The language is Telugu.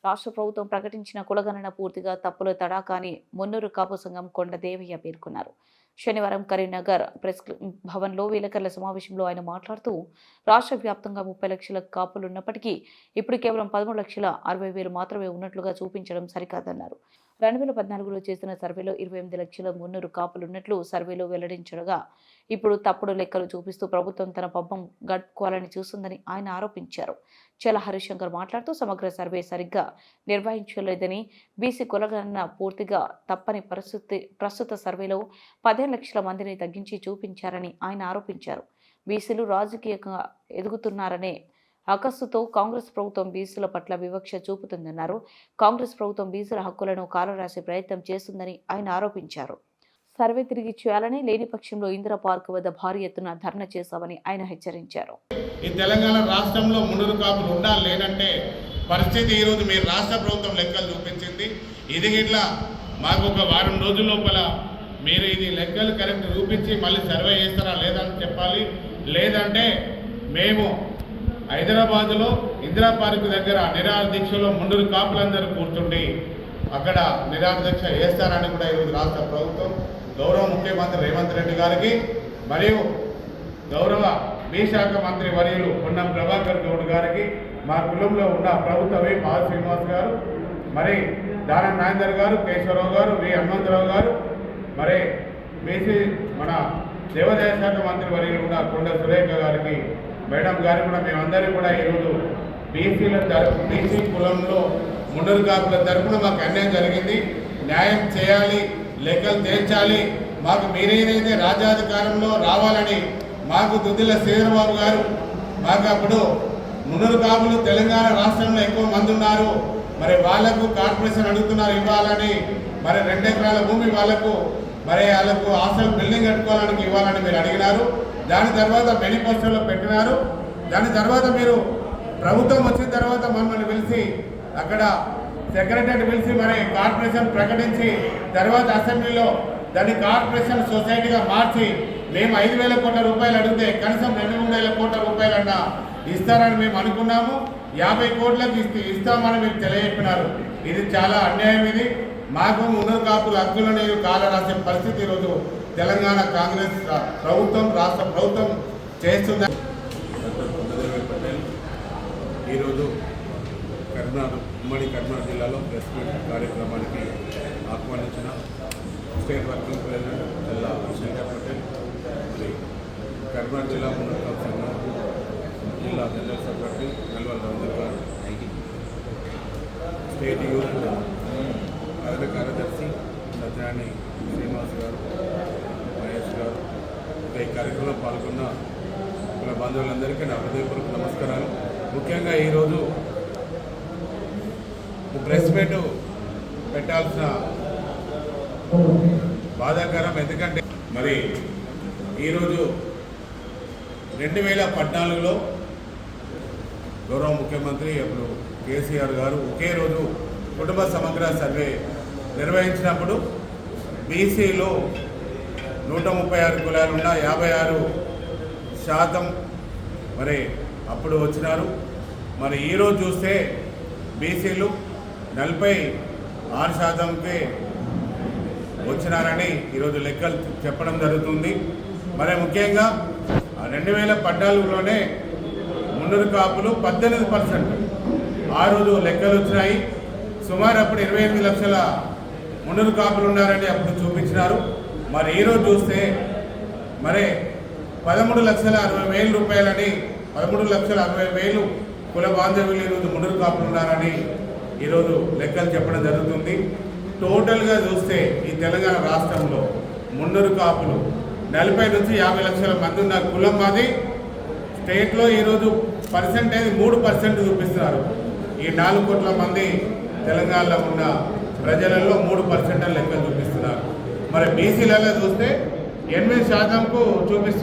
రాష్ట్ర ప్రభుత్వం ప్రకటించిన కులగణన పూర్తిగా తప్పుల తడాకా అని మున్నూరు కాపు సంఘం కొండ దేవయ్య పేర్కొన్నారు. శనివారం కరీంనగర్ ప్రెస్ భవన్లో విలేకరుల సమావేశంలో ఆయన మాట్లాడుతూ రాష్ట్ర వ్యాప్తంగా 30 లక్షల కాపులున్నప్పటికీ ఇప్పుడు కేవలం 13,60,000 మాత్రమే ఉన్నట్లుగా చూపించడం సరికాదన్నారు. 2014లో చేసిన సర్వేలో 28 లక్షల మున్నూరు కాపులున్నట్లు సర్వేలో వెల్లడించగా ఇప్పుడు తప్పుడు లెక్కలు చూపిస్తూ ప్రభుత్వం తన పబ్బం గడుపుకోవాలని చూస్తుందని ఆయన ఆరోపించారు. చెల హరిశంకర్ మాట్లాడుతూ సమగ్ర సర్వే సరిగ్గా నిర్వహించలేదని, బీసీ కులగణన పూర్తిగా తప్పని ప్రస్తుత సర్వేలో 15 లక్షల మందిని తగ్గించి చూపించారని ఆయన ఆరోపించారు. బీసీలు రాజకీయంగా ఎదుగుతున్నారనే అకస్సుతో కాంగ్రెస్ ప్రభుత్వం బీసీల పట్ల వివక్ష చూపుతుందన్నారు. కాంగ్రెస్ ప్రభుత్వం బీసీల హక్కులను కాలరాసే ప్రయత్నం చేస్తుందని ఆయన ఆరోపించారు. సర్వే తిరిగి చేయాలని, లేని పక్షంలో ఇందిరా పార్క్ వద్ద భారీ ఎత్తున ధర్నా చేశామని ఆయన హెచ్చరించారు. ఈ తెలంగాణ రాష్ట్రంలో మున్నూరు కాపులు ఉండాలి లేనంటే పరిస్థితి ఈరోజు మీ రాష్ట్ర ప్రభుత్వం లెక్కలు చూపించింది. ఇది ఇట్లా మాకు ఒక వారం రోజుల లోపల మీరు ఇది లెక్కలు కరెక్ట్ చూపించి మళ్ళీ సర్వే చేస్తారా లేదని చెప్పాలి. లేదంటే మేము హైదరాబాద్లో ఇందిరా పార్క్ దగ్గర నిరాహార దీక్షలో మున్నూరు కాపులందరూ కూర్చుండి అక్కడ నిరాహార దీక్ష చేస్తారని కూడా ఈరోజు రాష్ట్ర ప్రభుత్వం గౌరవ ముఖ్యమంత్రి రేవంత్ రెడ్డి గారికి మరియు గౌరవ బీ శాఖ మంత్రి వర్యులు పొన్నం ప్రభాకర్ గౌడ్ గారికి, మా కులంలో ఉన్న ప్రభుత్వమే పాల్ శ్రీనివాస్ గారు, మరి దానం నాయందర్ గారు, కేశవరావు గారు, వి హనుమంతరావు గారు, మరి బీసీ మన దేవాదాయ శాఖ మంత్రి వర్యులు ఉన్న కొండ సురేఖ గారికి, మేడం గారికి కూడా మేమందరం కూడా ఈరోజు బీసీ కులంలో మున్నూరు కాపుల తరఫున మాకు అన్యాయం జరిగింది, న్యాయం చేయాలి, లెక్కలు తేల్చాలి, మాకు మీరేదైతే రాజ్యాధికారంలో రావాలని మాకు దుద్దిల శ్రీధరబాబు గారు మాకు అప్పుడు మున్నూరు కాపులు తెలంగాణ రాష్ట్రంలో ఎక్కువ మంది ఉన్నారు, మరి వాళ్లకు కార్పొరేషన్ అడుగుతున్నారు ఇవ్వాలని, మరి 2 ఎకరాల భూమి వాళ్ళకు హాస్టల్ బిల్డింగ్ కట్టుకోవాలని ఇవ్వాలని మీరు అడిగినారు. దాని తర్వాత మేనిఫెస్టోలో పెట్టినారు. దాని తర్వాత మీరు ప్రభుత్వం వచ్చిన తర్వాత మమ్మల్ని పిలిచి అక్కడ సెక్రటరీ పిలిచి మరి కార్పొరేషన్ ప్రకటించి తర్వాత అసెంబ్లీలో దాన్ని కార్పొరేషన్ సొసైటీగా మార్చి మేము 5,000 కోట్ల రూపాయలు అడిగితే కనీసం 2,000 కోట్ల రూపాయలన్నా ఇస్తారని మేము అనుకున్నాము. 50 కోట్లకు ఇస్తామని మీరు తెలియజెప్పినారు. ఇది చాలా అన్యాయం. ఇది మాకు మున్నూరు కాపుల హక్కులను కాల రాసే పరిస్థితి ఈరోజు తెలంగాణ కాంగ్రెస్ ప్రభుత్వం రాష్ట్ర ప్రభుత్వం చేస్తుంది. ఈరోజు ఉమ్మడి కరీంనగర్ జిల్లాలో ప్రెస్ మీట్ కార్యక్రమానికి ఆహ్వానించిన స్టేట్ వర్కింగ్ ప్రెసిడెంట్ జిల్లా శంకర్ పటేల్, కరీంనగర్ జిల్లా మున్నూరు సంఘం జిల్లా జనరల్ సెక్రటరీ నల్వల్ రవీందర్ గారు, స్టేట్ యూత్ ప్రధాన కార్యదర్శి సత్యనారాయణ శ్రీనివాస్ గారు, మహేష్ గారు, ఈ కార్యక్రమంలో పాల్గొన్న కుల బంధువులందరికీ నా హృదయపూర్వక నమస్కారాలు. ముఖ్యంగా ఈరోజు ప్రెస్ మీట్ పెట్టాల్సిన బాధాకరం. ఎందుకంటే మరి ఈరోజు 2014లో గౌరవ ముఖ్యమంత్రి అప్పుడు కేసీఆర్ గారు ఒకే రోజు కుటుంబ సమగ్ర సర్వే నిర్వహించినప్పుడు బీసీలో 136 కులాలున్న 56% మరి అప్పుడు వచ్చినారు. మరి ఈరోజు చూస్తే బీసీలు 46%కే వచ్చినారని ఈరోజు లెక్కలు చెప్పడం జరుగుతుంది. మరి ముఖ్యంగా 2014లోనే మున్నూరు కాపులు 18% ఆ రోజు లెక్కలు వచ్చినాయి. సుమారు అప్పుడు 28 లక్షల మున్నూరు కాపులు ఉన్నారని అప్పుడు చూపించినారు. మరి ఈరోజు చూస్తే మరి 13,60,000 రూపాయలని 13,60,000 కుల బాంధవ్యులు ఈరోజు మున్నూరు కాపులు ఉన్నారని ఈరోజు లెక్కలు చెప్పడం జరుగుతుంది. టోటల్గా చూస్తే ఈ తెలంగాణ రాష్ట్రంలో మున్నూరు కాపులు 40 నుంచి 50 లక్షల మంది ఉన్న కులం మాది. స్టేట్లో ఈరోజు పర్సెంటేజ్ 3% చూపిస్తున్నారు. ఈ 4 కోట్ల మంది తెలంగాణలో ఉన్న ప్రజలలో 3% లెక్కలు చూపిస్తున్నారు. మరి బీసీలలో చూస్తే 8%కు చూపిస్తున్నారు.